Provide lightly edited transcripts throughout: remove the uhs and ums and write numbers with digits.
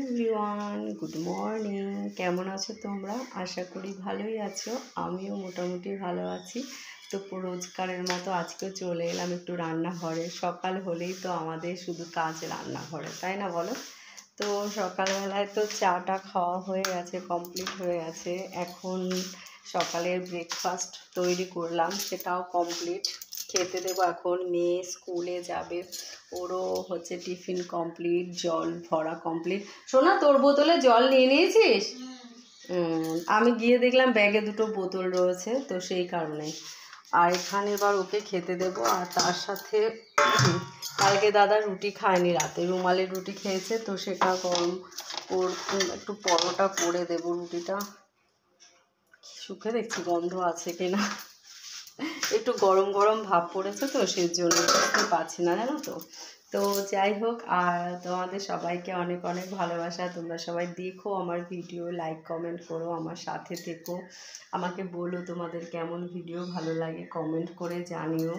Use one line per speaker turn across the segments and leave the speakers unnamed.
Everyone, good morning. কেমন আছো তোমরা? আশা করি ভালোই আছো। আমিও মোটামুটি ভালো আছি। তো রোজকারের মতো আজকেও চলে এলাম একটু রান্নাঘরে। সকাল হলেই তো আমাদের শুধু কাজ রান্নাঘরে, তাই না বলো? তো সকালবেলায় তো চাটা খাওয়া হয়ে গেছে, কমপ্লিট হয়ে গেছে। এখন সকালের ব্রেকফাস্ট তৈরি করলাম, সেটাও কমপ্লিট। খেতে দেবো এখন। মেয়ে স্কুলে যাবে, ওরও হচ্ছে টিফিন কমপ্লিট, জল ভরা কমপ্লিট। শোনা, তোর বোতলে জল নিয়ে নিয়েছিস? আমি গিয়ে দেখলাম ব্যাগে দুটো বোতল রয়েছে, তো সেই কারণে। আর এখানে এবার ওকে খেতে দেবো। আর তার সাথে কালকে দাদা রুটি খায়নি, রাতে রুমালি রুটি খেয়েছে, তো সেটা গরম ওর একটু পরোটা করে দেবো। রুটিটা শুকে দেখছি গন্ধ আছে কিনা, একটু গরম গরম ভাব পড়েছে, তো সেই জন্য বুঝতে পারছি না, জানো তো। তো যাই হোক, আর তোমাদের সবাইকে অনেক অনেক ভালোবাসা। তোমরা সবাই দেখো আমার ভিডিও, লাইক কমেন্ট করো, আমার সাথে থেকো। আমাকে বলো তোমাদের কেমন ভিডিও ভালো লাগে, কমেন্ট করে জানিও।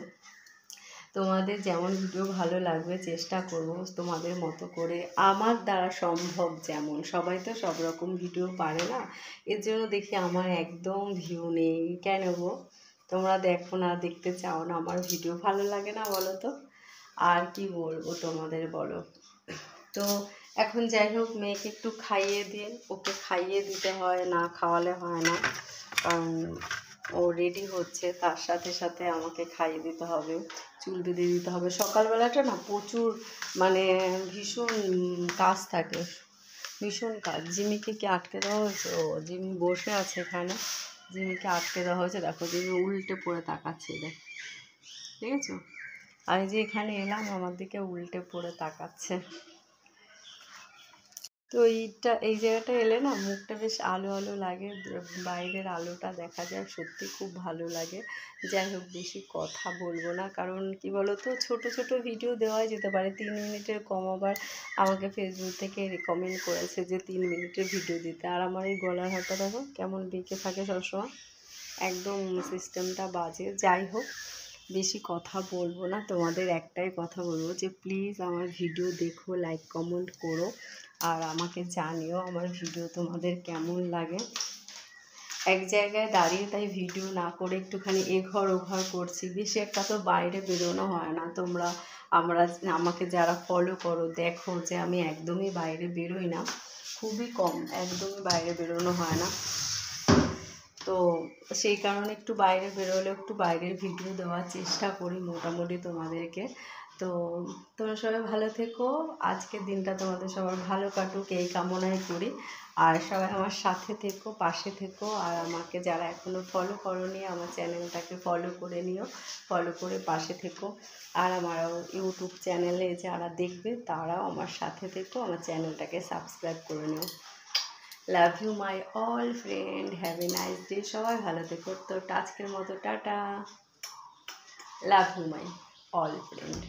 তোমাদের যেমন ভিডিও ভালো লাগবে চেষ্টা করব তোমাদের মতো করে, আমার দ্বারা সম্ভব যেমন। সবাই তো সব রকম ভিডিও পারে না, এর জন্য দেখি আমার একদম ভিউ নেই। কেন গো? তোমরা দেখো না, দেখতে চাও না? আমার ভিডিও ভালো লাগে না বলো তো? আর কি বলবো তোমাদের, বলো। তো এখন যাই হোক, মেয়েকে একটু খাইয়ে দিয়ে, ওকে খাইয়ে দিতে হয়, না খাওয়ালে হয় না। কারণ ও রেডি হচ্ছে, তার সাথে সাথে আমাকে খাইয়ে দিতে হবে, চুল বেঁধে দিতে হবে। সকালবেলাটা না প্রচুর মানে ভীষণ কাজ থাকে, ভীষণ কাজ। জিমিকে কি আটকে দেওয়া হয়েছে? ও জিমি বসে আছে এখানে, জিমিকে আটকে দেওয়া হয়েছে। দেখো জিমি উল্টে পড়ে তাকাচ্ছে, দেখ, ঠিক আছে? আর যে এখানে এলাম, আমার দিকে উল্টে পড়ে তাকাচ্ছে। তো এই জায়গাটা এলে না মুখটা বেশ আলো আলো লাগে, বাইরের আলোটা দেখা যায়, সত্যি খুব ভালো লাগে। যাই হোক, বেশি কথা বলবো না, কারণ কি বলো তো, ছোট ছোট ভিডিও দেওয়াই যেতে পারে, 3 মিনিটের কম। আবার আমাকে ফেসবুক থেকে রেকমেন্ড করেছে যে 3 মিনিটের ভিডিও দিতে। আর আমার এই গলার হাতটা দেখো কেমন বেঁকে থাকে সবসময়, একদম সিস্টেমটা বাজে। যাই হোক, বেশি কথা বলবো না, তোমাদের একটাই কথা বলবো যে প্লিজ আমার ভিডিও দেখো, লাইক কমেন্ট করো, আর আমাকে জানিও আমার ভিডিও তোমাদের কেমন লাগে। এক জায়গায় দাঁড়িয়ে তাই ভিডিও না করে একটুখানি এঘর ওঘর করছি, বেশি একটা তো বাইরে বেরোনো হয় না। আমাকে যারা ফলো করো দেখো যে আমি একদমই বাইরে বেরোই না, খুবই কম, একদমই বাইরে বেরোনো হয় না। তো সেই কারণে একটু বাইরে বেরোলে একটু বাইরের ভিডিও দেওয়ার চেষ্টা করি মোটামুটি তোমাদেরকে। তো তোমরা সবাই ভালো থেকো, আজকের দিনটা তোমাদের সবার ভালো কাটুক এই কামনাই করি। আর সবাই আমার সাথে থেকো, পাশে থেকো। আর আমাকে যারা এখনও ফলো করোনি, আমার চ্যানেলটাকে ফলো করে নিও, ফলো করে পাশে থেকো। আর আমার ইউটিউব চ্যানেলে যারা দেখবে তারাও আমার সাথে থেকো, আমার চ্যানেলটাকে সাবস্ক্রাইব করে নিও। Love you my all friend, have a nice day. সবাই ভালো থেকো। তো আজকের মতো tata, love you my all friend.